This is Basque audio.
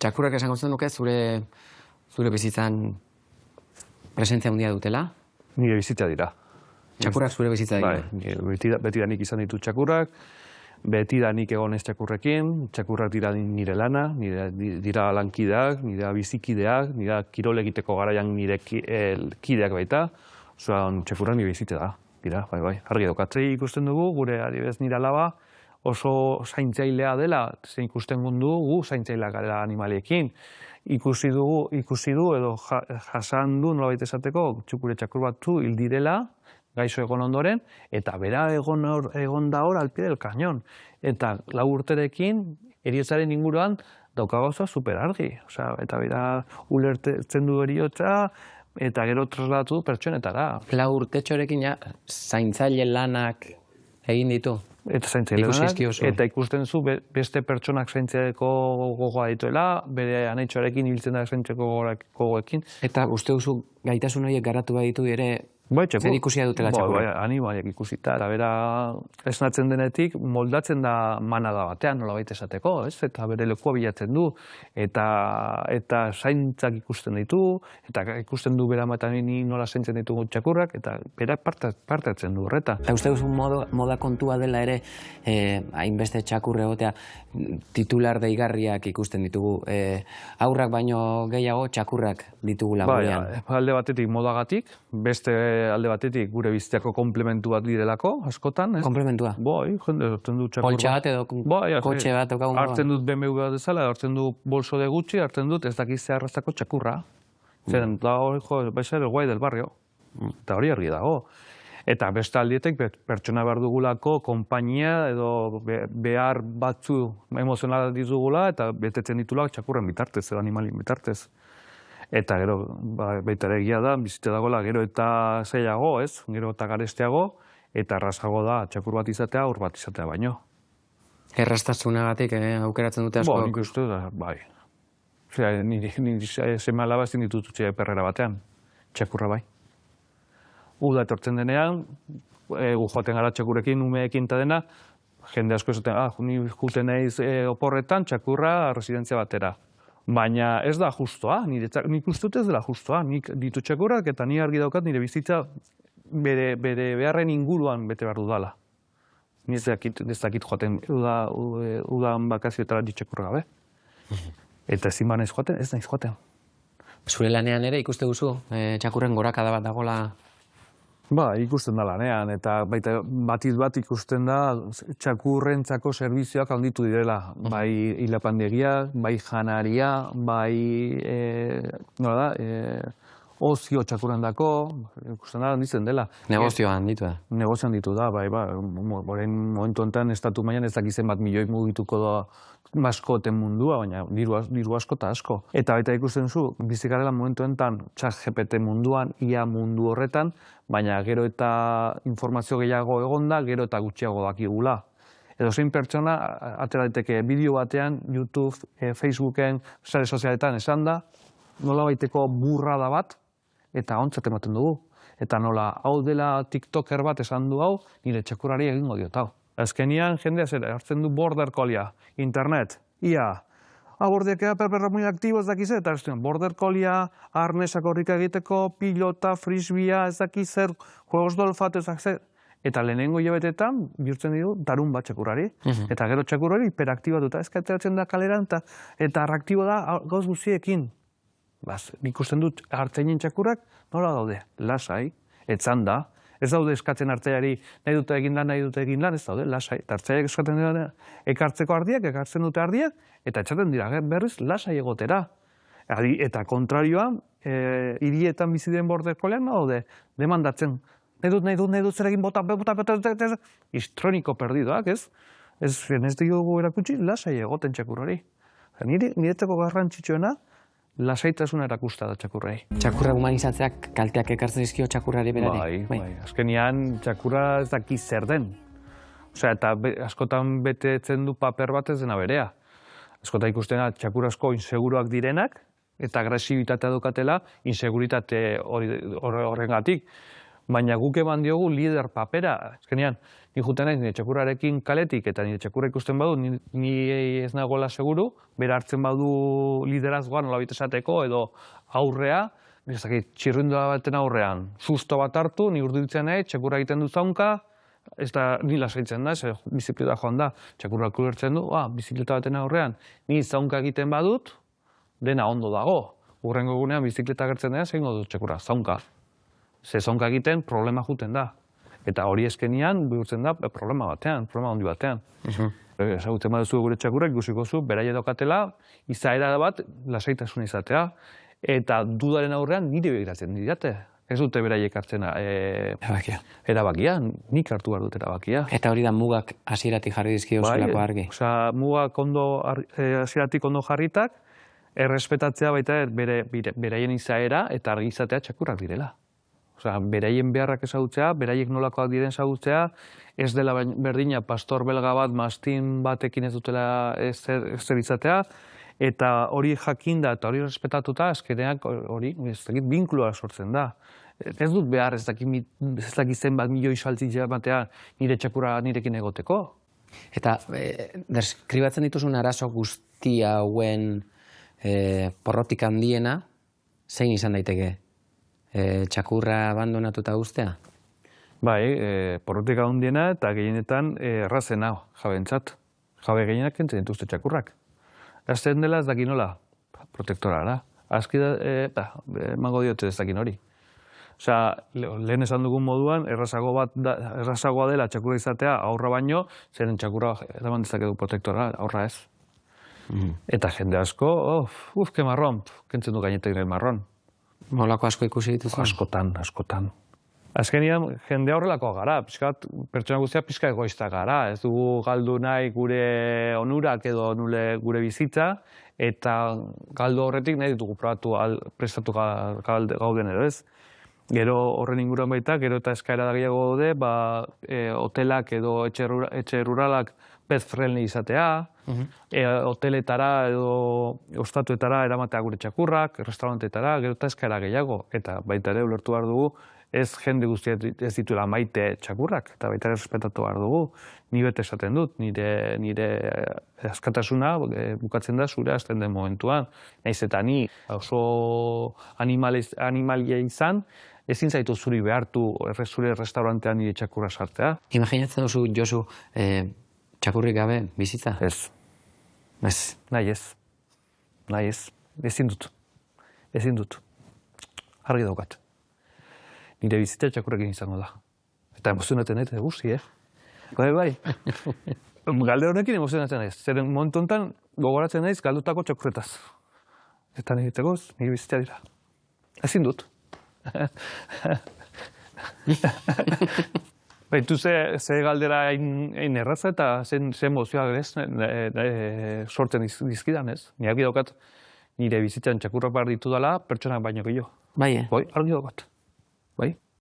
Txakurrak esango zenuke zure bizitzan presentzia handia dutela? Nire bizitza dira. Txakurrak zure bizitza dira? Betidanik izan ditut txakurrak, betidanik egon ez txakurrekin, txakurrak dira nire lana, dira lankideak, nire bizikideak, nire kirol egiteko garaian nire kideak baita, oso txakurrak nire bizitza da, dira, bai. Argi daukatzei ikusten dugu, gure adibidez nire alaba, oso zaintzailea dela, zein ikusten gundu gu zaintzaileak gara animaliekin. Ikusi du edo jasan du nolabait esateko txukure txakur batzu hil direla, gaixo egon ondoren, eta bera egon da hor al pie del cañón. Eta 4 urterekin heriotzaren inguruan dauka gauza super argi. Eta bera ulertzen du heriotza, eta gero trasladatu du pertsonetara. 4 urtetxorekin zaintzaile lanak egin ditu? Eta zaintzaile ikusten zu beste pertsonak zaintzeko gogoa dituela, bere anaitxoarekin hiltzen da zaintzeko gogoekin. Eta uste duzu gaitasun horiek garatu baditu ere zer ikusia dutela txakurrak? Bai, animaliak ikusita, eta bera esnatzen denetik moldatzen da manada batean nolabait esateko, eta bere lekua bilatzen du, eta zaintzak ikusten ditu, eta ikusten du bera matanini nola zaintzen ditugu txakurrak, eta bera partatzen du horreta. Uste duzu moda kontua dela ere, hainbeste txakurre egotea, titular deigarriak ikusten ditugu, haurrak baino gehiago txakurrak ditugula gurean. Alde batetik modagatik, beste alde batetik gure bizitako komplementu bat direlako, askotan. Komplementua? Bai, jende hartzen du txakur bat. Poltsa bat edo kotxe bat okagun bat? Hartzen dut BMW bat ezala, hartzen du bolso de Gucci, hartzen dut ez dakiz zeharraztako txakurra. Zeren, da hori, baixa el guai del barrio. Eta hori argi dago. Eta beste aldietek pertsona behar dugulako, konpainia edo behar batzu emozionala ditugula eta betetzen ditulak txakurren bitartez, edo animalien bitartez. Eta gero, baita ere egia da, bizitza dagoela gero eta zailago, gero eta garesteago, eta errazago da txakur bat izatea, ur bat izatea baino. Erraztasunagatik aukeratzen dute asko? Nik uste da, bai. Nire seme alaba ezin ditut utzi perrera batean, txakurra bai. Uda etortzen denean, gu joaten gara txakurrekin, umeekin eta dena, jende asko esaten, ni juten naiz oporretan, txakurra residentzia batera. Baina ez da justoa, nik uste dut ez dela justoa, nik ditu txakurrak eta ni argi daukat nire bizitza bere beharren inguruan bete behar dudala. Ni ez dakit joaten udan bakazioetara ditxakurra gabe. Eta ezin ba naiz joaten, ez naiz joaten. Zure lanean ere ikuste duzu, txakurren gorakada bat dagoela? Ba, ikusten da lanean, eta batiz bat ikusten da txakurrentzako zerbizioak handitu direla. Bai hilapandegia, bai janaria, bai ozio txakurrendako, ikusten da handitzen dela. Negozioa handitu da? Negozioa handitu da, bai. Orain momentu honetan estatu mailan ez dakizen bat milioi mugituko da maskoten mundua, baina diru asko eta asko. Eta baita ikusten zu, bizikarela momentu honetan ChatGPT munduan, IA mundu horretan, baina gero eta informazio gehiago egonda, gero eta gutxiago dakigula. Edo zein pertsona, atera daiteke bideo batean, YouTube, Facebooken, sare sozialetan esan da, nola baiteko burrada bat, eta ontzat ematen dugu. Eta nola, hau dela TikToker bat esan du hau, nire txakurrari egingo diot hau. Azkenian jendea hartzen du border collie, internet, IA. Bordeak ea perperra muy aktibo ez dakiz, eta border collie, arnesak horrika egiteko, pilota, frisbia, ez dakiz zer, juegos dolfat, ez dakiz zer. Eta lehenengo hilabetetan, bihurtzen ditu, darun bat txakurrari. Eta gero txakurrari hiperaktibatuta, ezkatzeratzen da kaleran, eta reaktibo da gauz guziekin. Nik usten dut hartzainen txakurrak, nola daude? Lasai, etzan da. Ez daude eskatzen hartzaiari nahi dute egin lan, ez daude, lasai. Eta hartzaiak eskatzen dira ekartzeko ardiak, ekartzen dute ardiak, eta etxaten dira berriz lasai egotera. Eta kontrarioan, hirietan bizi den border collieak no daude, demandatzen. Nahi dut zer egin bota, histroniko perdidoak, ez? Ez dugu erakutsi, lasai egoten txakurrari. Niretzako garrantzitsuena, lasaitasuna erakusta da txakurrei. Txakurra humanizatzeak kalteak ekartzen dizkio txakurrari berari? Bai. Azkenean txakurra ez daki zer den. Eta askotan betetzen du paper bat ez dena berea. Askotan ikustena txakur asko inseguruak direnak eta agresibitatea dukatela inseguritate horrengatik. baina guk eman diogu lider papera. Azkenean, ni juten naiz nire txakurrarekin kaletik eta nire txakurra ikusten badu, ni ez nagoela seguru, bera hartzen badu liderazgoa nolabait esateko edo aurrea, txirrindula baten aurrean, susto bat hartu, ni urduditzen nahi, txakurra egiten du zaunka, ez da, ni lasaitzen da, bizikleta joan da, txakurrak ulertzen du, bizikleta baten aurrean, ni zaunka egiten badut, dena ondo dago. Urrengo egunean bizikleta gertzen dena, zein dut txakurra, zaunka. Ze zaunka egiten problema juten da. Eta hori eskenian, bihurtzen da, problema batean, problema handi batean. Ezagutzen baduzu gure txakurrak, ikusiko zu, beraia daukatela, izaera bat, lasaitasuna izatea, eta dudaren aurrean nire begiratzen didate. Ez dute beraiek hartzen erabakia, nik hartu behar dut erabakia. Eta hori da mugak hasieratik jarri dizkio zelako argi. Mugak hasieratik ondo jarritak, errespetatzea baita beraien izaera eta argi izatea txakurrak direla. Beraien beharrak ezagutzea, beraiek nolakoak diren ezagutzea, ez dela berdina pastor belga bat, mastin batekin ez dutela ezer izatea, eta hori jakinda eta hori respetatuta, azkeneak hori, binkulua sortzen da. Ez dut behar ez dakit zenbat milioi saltzitza batean nire txakurra nirekin egoteko. Eta deskribatzen dituzun arazo guzti hauen porrotik handiena, zein izan daiteke? Txakurra abandonatuta guztea? Bai, porrotik handiena eta gehienetan errazena jabentzat. Jabe gehienak kentzen dituzte txakurrak. Azten dela ez dakin nola, protektorara. Azki da, emango diote ez dakin hori. Lehen esan dugun moduan, errazagoa dela txakurra izatea aurra baino, zeren txakurra eraman dezakedu protektorara, aurra ez. Eta jende asko, que marron, kentzen du gainetek nahi marron. Molako asko ikusi dituzu? Askotan. Azkenian, jende horrelako gara, pertsona guztia pixka egoista gara, ez dugu galdu nahi gure onurak edo gure bizitza, eta galdu horretik nahi ditugu prestatu gauden edo ez. Gero horren inguruan baita, gero eta eskaera da gehiago daude, hotelak edo etxe ruralak pet friendly izatea, hoteletara edo ostatuetara eramatea gure txakurrak, restaurantetara, gero eta eskaera gehiago. Eta baita ere ulertu behar dugu, ez jende guztia ez dituela maite txakurrak, eta baita ere respetatu behar dugu. Ni bete esaten dut, nire askatasuna bukatzen da zure hasten den momentuan. Naiz eta ni oso animalia izan, ezin zaitu zuri behartu zure restaurantean nire txakurra sartzea. Imaginatzen duzu, Josu, txakurrik gabe bizitza? Ez. Nahi ez. Ezin dut. Argi daukat. Nire bizitza txakurrekin izango da. Eta emozionatzen nahi, guzti, Bai. Galde honekin emozionatzen nahi. Zeren momentu honetan gogoratzen naiz galdutako txakurretaz. Eta nire bizitza dira. Ezin dut. Baitu ze galdera hain erraza eta ze emozioak sortzen dizkidan, ez? Ni argi daukat nire bizitzan txakurrak behar ditu dela pertsonak baino gehiago. Bai, Bai, argi daukat. Bai.